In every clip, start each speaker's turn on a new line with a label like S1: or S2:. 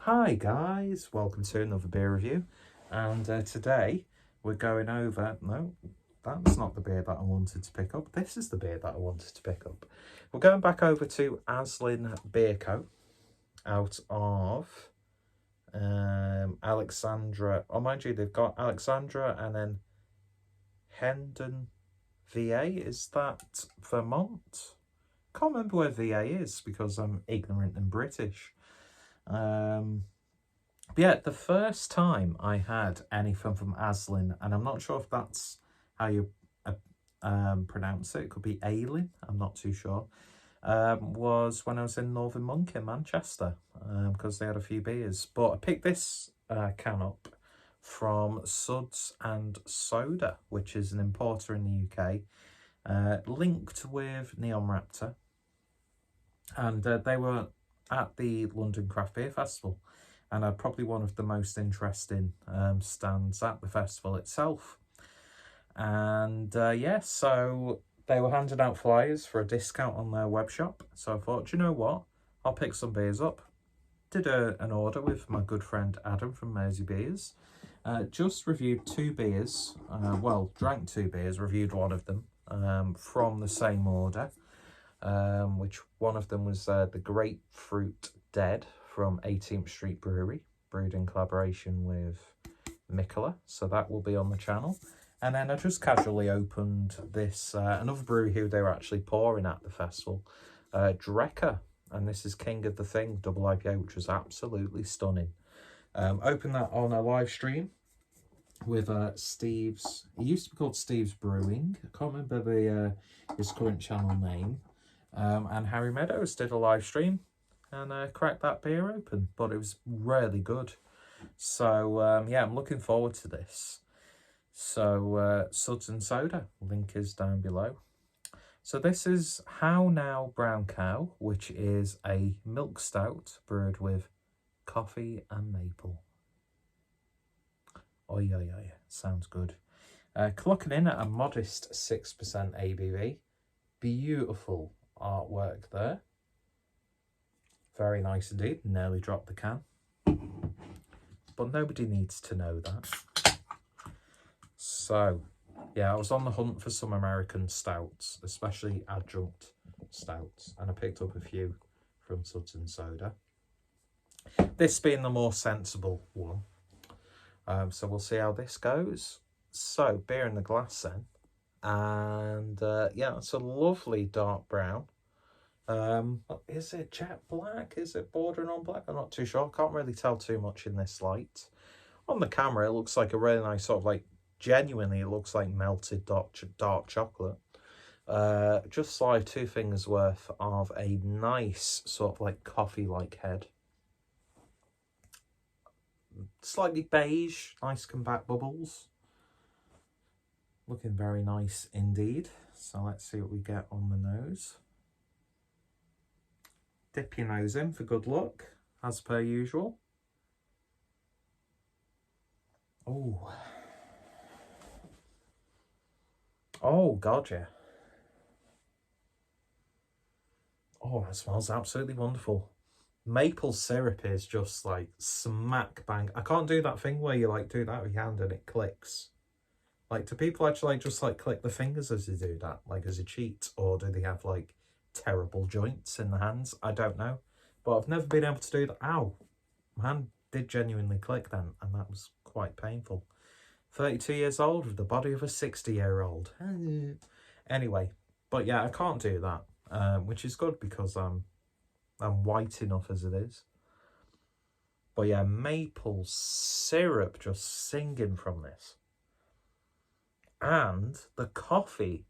S1: Hi guys, welcome to another beer review, and today we're going over, no, that's not the beer that I wanted to pick up, this is the beer that I wanted to pick up. We're going back over to Aslin Beer Co. out of Alexandra, oh mind you, they've got Alexandra and then Hendon, VA, is that Vermont? Can't remember where VA is because I'm ignorant and British. But yeah, the first time I had anything from Aslin, and I'm not sure if that's how you pronounce it, could be Aylin, I'm not too sure, was when I was in Northern Monk in Manchester, because they had a few beers. But I picked this can up from Suds and Soda, which is an importer in the UK, linked with Neon Raptor, and they were at the London Craft Beer Festival, and are probably one of the most interesting stands at the festival itself. And yeah, so they were handing out flyers for a discount on their web shop. So I thought, do you know what? I'll pick some beers up. Did an order with my good friend Adam from Mersey Beers. Just reviewed two beers. Well, drank two beers, reviewed one of them from the same order. Which one of them was the Grapefruit Dead from 18th Street Brewery, brewed in collaboration with Mikkola, so that will be on the channel. And then I just casually opened this, another brewery who they were actually pouring at the festival, Drecker, and this is King of the Thing double IPA, which was absolutely stunning. Opened that on a live stream with Steve's, it used to be called Steve's Brewing, I can't remember his current channel name, and Harry Meadows did a live stream and cracked that beer open, but it was really good. So yeah, I'm looking forward to this. So Suds and Soda, link is down below. So this is How Now Brown Cow, which is a milk stout brewed with coffee and maple. Oi, oi, oi, sounds good. Clocking in at a modest 6% ABV. Beautiful artwork there. Very nice indeed. Nearly dropped the can. But nobody needs to know that. So, yeah, I was on the hunt for some American stouts, especially adjunct stouts, and I picked up a few from Suds and Soda. This being the more sensible one. So we'll see how this goes. So, beer in the glass then. And yeah, it's a lovely dark brown. Is it jet black? Is it bordering on black? I'm not too sure. Can't really tell too much in this light. On the camera, it looks like a really nice sort of like, genuinely, it looks like melted dark chocolate. Just slide 2 fingers worth of a nice sort of like coffee-like head. Slightly beige, nice compact bubbles. Looking very nice indeed. So let's see what we get on the nose. Dip your nose in for good luck, as per usual. Oh. Oh, God, yeah. Oh, that smells absolutely wonderful. Maple syrup is just like smack bang. I can't do that thing where you like do that with your hand and it clicks. Like, do people actually just like click the fingers as they do that, like as a cheat, or do they have like terrible joints in the hands? I don't know, but I've never been able to do that. Ow, my hand did genuinely click then, and that was quite painful. 32 years old with the body of a 60-year-old. Anyway, but yeah, I can't do that, which is good because I'm white enough as it is. But yeah, maple syrup just singing from this. And the coffee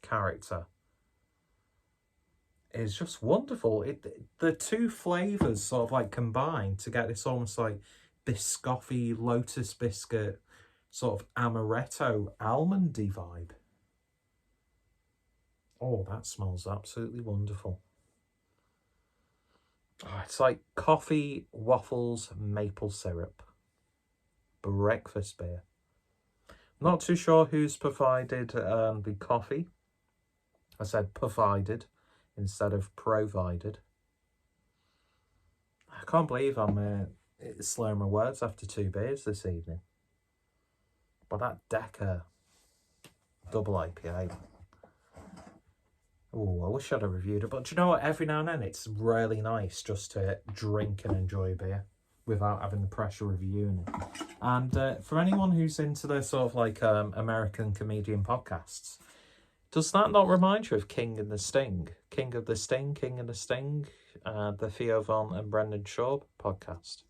S1: character is just wonderful. The two flavours sort of like combine to get this almost like biscoffy, lotus biscuit, sort of amaretto, almondy vibe. Oh, that smells absolutely wonderful. Oh, it's like coffee, waffles, maple syrup. Breakfast beer. Not too sure who's provided the coffee. I said provided instead of provided. I can't believe I'm slurring my words after 2 beers this evening. But that Decker double IPA. Oh, I wish I'd have reviewed it. But do you know what? Every now and then it's really nice just to drink and enjoy beer without having the pressure of reviewing it. And for anyone who's into the sort of like American comedian podcasts, does that not remind you of King and the Sting? King of the Sting, King and the Sting, the Theo Von and Brendan Schaub podcast.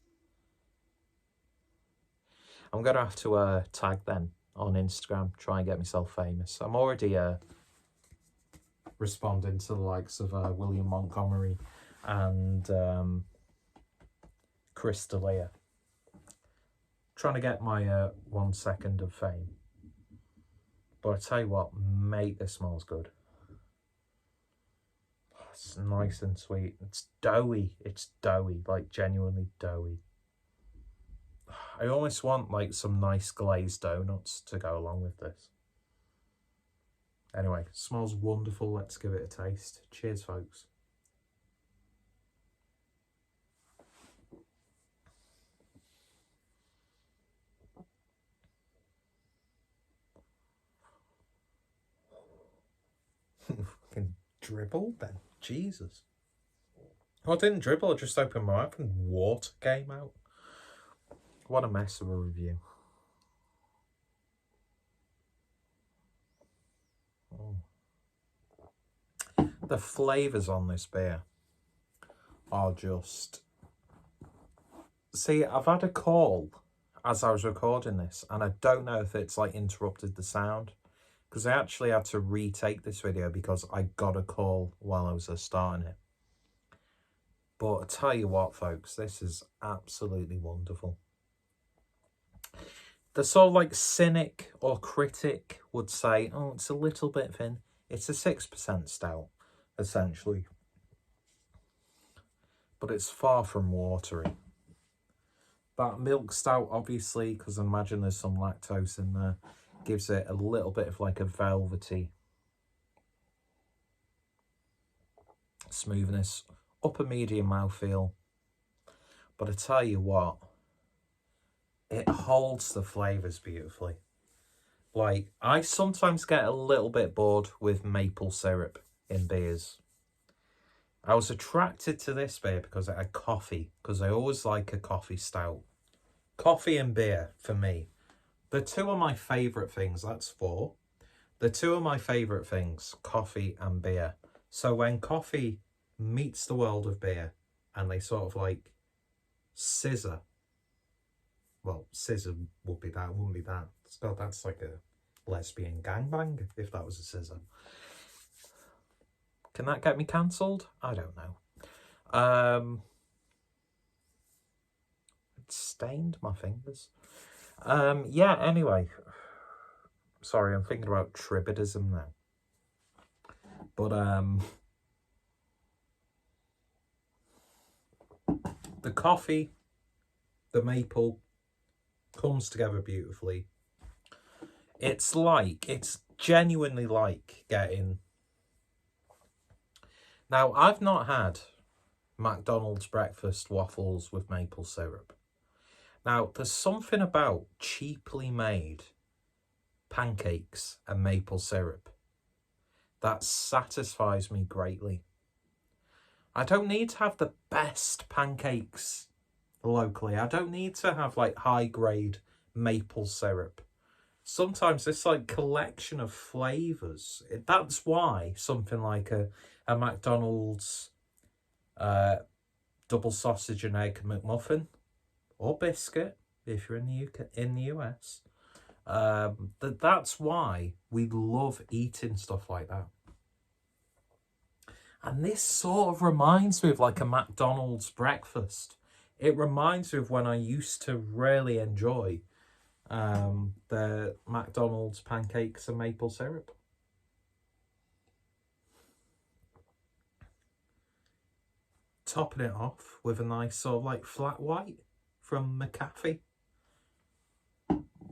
S1: I'm going to have to tag them on Instagram, try and get myself famous. I'm already responding to the likes of William Montgomery and Chris D'Elia. Trying to get my 1 second of fame. But I tell you what, mate, this smells good. It's nice and sweet. It's doughy. It's doughy, like genuinely doughy. I almost want like some nice glazed donuts to go along with this. Anyway, smells wonderful. Let's give it a taste. Cheers, folks. Fucking dribble then. Jesus. Well, I didn't dribble, I just opened my mouth and water came out. What a mess of a review. Oh. The flavours on this beer are just... See, I've had a call as I was recording this, and I don't know if it's like interrupted the sound, because I actually had to retake this video because I got a call while I was starting it. But I tell you what, folks, this is absolutely wonderful. The sort of like cynic or critic would say, oh, it's a little bit thin. It's a 6% stout, essentially. But it's far from watery. That milk stout, obviously, because I imagine there's some lactose in there, gives it a little bit of like a velvety smoothness, upper medium mouthfeel. But I tell you what, it holds the flavours beautifully. Like, I sometimes get a little bit bored with maple syrup in beers. I was attracted to this beer because it had coffee, because I always like a coffee stout. Coffee and beer, for me. The two of my favourite things, that's 4. The two of my favourite things, coffee and beer. So when coffee meets the world of beer and they sort of like scissor, well, scissor would be that, wouldn't be that. So that's like a lesbian gangbang if that was a scissor. Can that get me cancelled? I don't know. It stained my fingers. Yeah, anyway. Sorry, I'm thinking about tribidism now. But the coffee, the maple comes together beautifully. It's genuinely like getting... Now, I've not had McDonald's breakfast waffles with maple syrup. Now, there's something about cheaply made pancakes and maple syrup that satisfies me greatly. I don't need to have the best pancakes locally. I don't need to have like high grade maple syrup. Sometimes this like collection of flavours, that's why something like a McDonald's double sausage and egg McMuffin or biscuit, if you're in the UK, in the US, that's why we love eating stuff like that. And this sort of reminds me of like a McDonald's breakfast. It reminds me of when I used to really enjoy the McDonald's pancakes and maple syrup. Topping it off with a nice sort of like flat white from McAfee.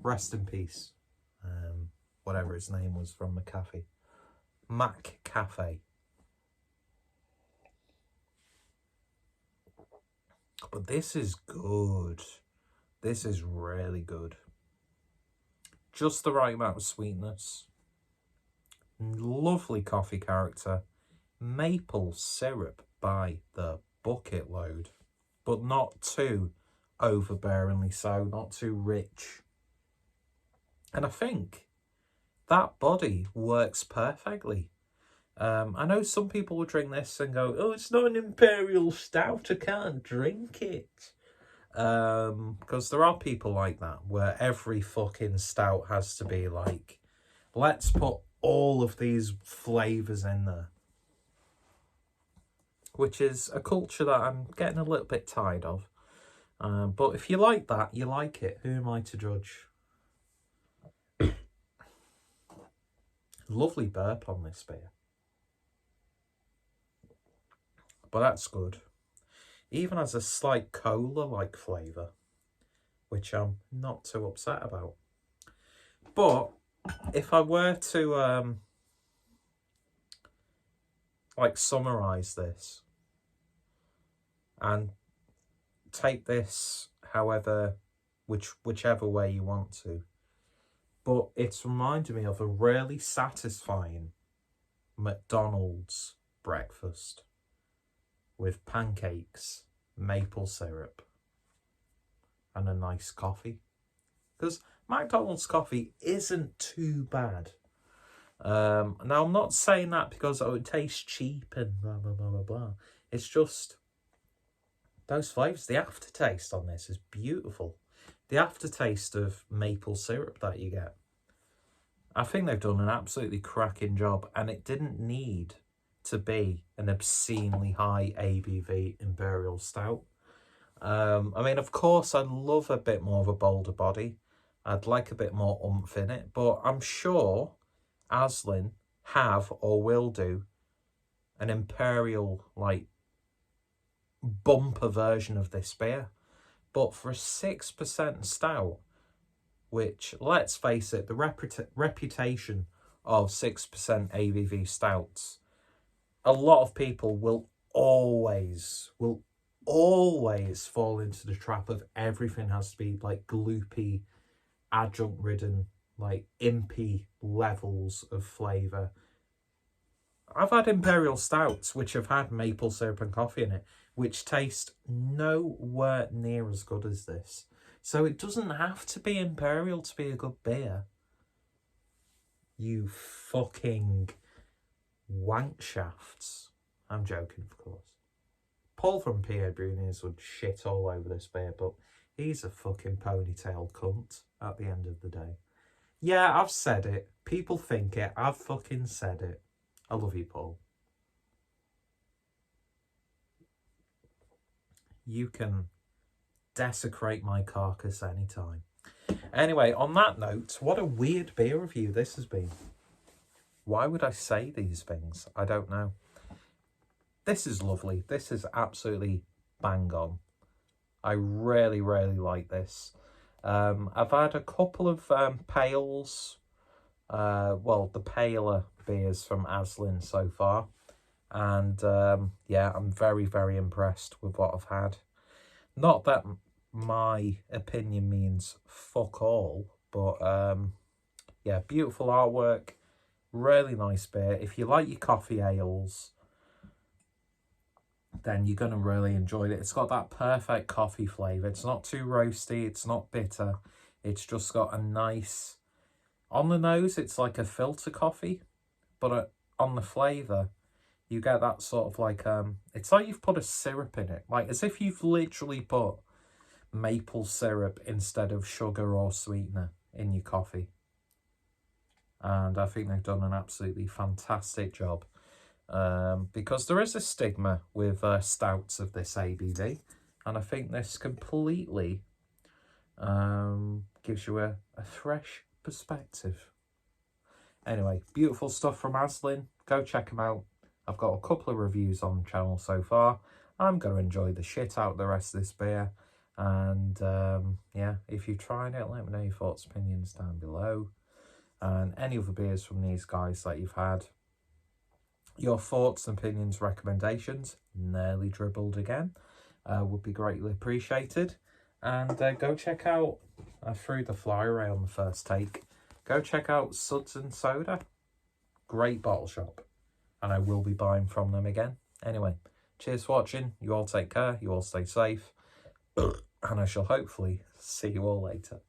S1: Rest in peace. Whatever his name was from McAfee. Mac Cafe. But this is good. This is really good. Just the right amount of sweetness. Lovely coffee character. Maple syrup by the bucket load. But not too overbearingly so, not too rich. And I think that body works perfectly. I know some people will drink this and go, oh, it's not an imperial stout, I can't drink it. Because there are people like that, where every fucking stout has to be like, let's put all of these flavours in there. Which is a culture that I'm getting a little bit tired of. But if you like that, you like it. Who am I to judge? Lovely burp on this beer. But that's good. Even has a slight cola-like flavour, which I'm not too upset about. But if I were to like summarise this and take this whichever way you want to, but it's reminded me of a really satisfying McDonald's breakfast with pancakes, maple syrup, and a nice coffee. Because McDonald's coffee isn't too bad. Now, I'm not saying that because it tastes cheap and blah, blah, blah, blah, blah. It's just those flavours. The aftertaste on this is beautiful. The aftertaste of maple syrup that you get. I think they've done an absolutely cracking job, and it didn't need to be an obscenely high ABV Imperial Stout. I mean, of course, I'd love a bit more of a bolder body. I'd like a bit more oomph in it, but I'm sure Aslin have or will do an Imperial, like, bumper version of this beer. But for a 6% stout, which, let's face it, the reputation of 6% ABV stouts, a lot of people will always fall into the trap of everything has to be like gloopy, adjunct ridden, like impy levels of flavour. I've had Imperial Stouts which have had maple syrup and coffee in it, which taste nowhere near as good as this. So it doesn't have to be Imperial to be a good beer. You fucking wank shafts. I'm joking, of course. Paul from P.A. Bruniers would shit all over this beer, but he's a fucking ponytail cunt at the end of the day. Yeah, I've said it. People think it. I've fucking said it. I love you, Paul. You can desecrate my carcass anytime. Anyway, on that note, what a weird beer review this has been. Why would I say these things? I don't know. This is lovely. This is absolutely bang on. I really, really like this. I've had a couple of pales, well, the paler beers from Aslin so far. And yeah, I'm very, very impressed with what I've had. Not that my opinion means fuck all, but yeah, beautiful artwork, really nice beer. If you like your coffee ales, then you're going to really enjoy it. It's got that perfect coffee flavour. It's not too roasty, it's not bitter. It's just got a nice, on the nose, it's like a filter coffee, but on the flavour, you get that sort of like, it's like you've put a syrup in it. Like as if you've literally put maple syrup instead of sugar or sweetener in your coffee. And I think they've done an absolutely fantastic job. Because there is a stigma with stouts of this ABV. And I think this completely gives you a fresh perspective. Anyway, beautiful stuff from Aslin. Go check them out. I've got a couple of reviews on the channel so far. I'm going to enjoy the shit out of the rest of this beer. And yeah, if you've tried it, let me know your thoughts, opinions down below. And any other beers from these guys that you've had. Your thoughts, opinions, recommendations, nearly dribbled again. would be greatly appreciated. And go check out, I threw the fly away on the first take, go check out Suds and Soda. Great bottle shop. And I will be buying from them again. Anyway, cheers for watching. You all take care. You all stay safe. And I shall hopefully see you all later.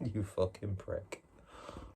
S1: You fucking prick.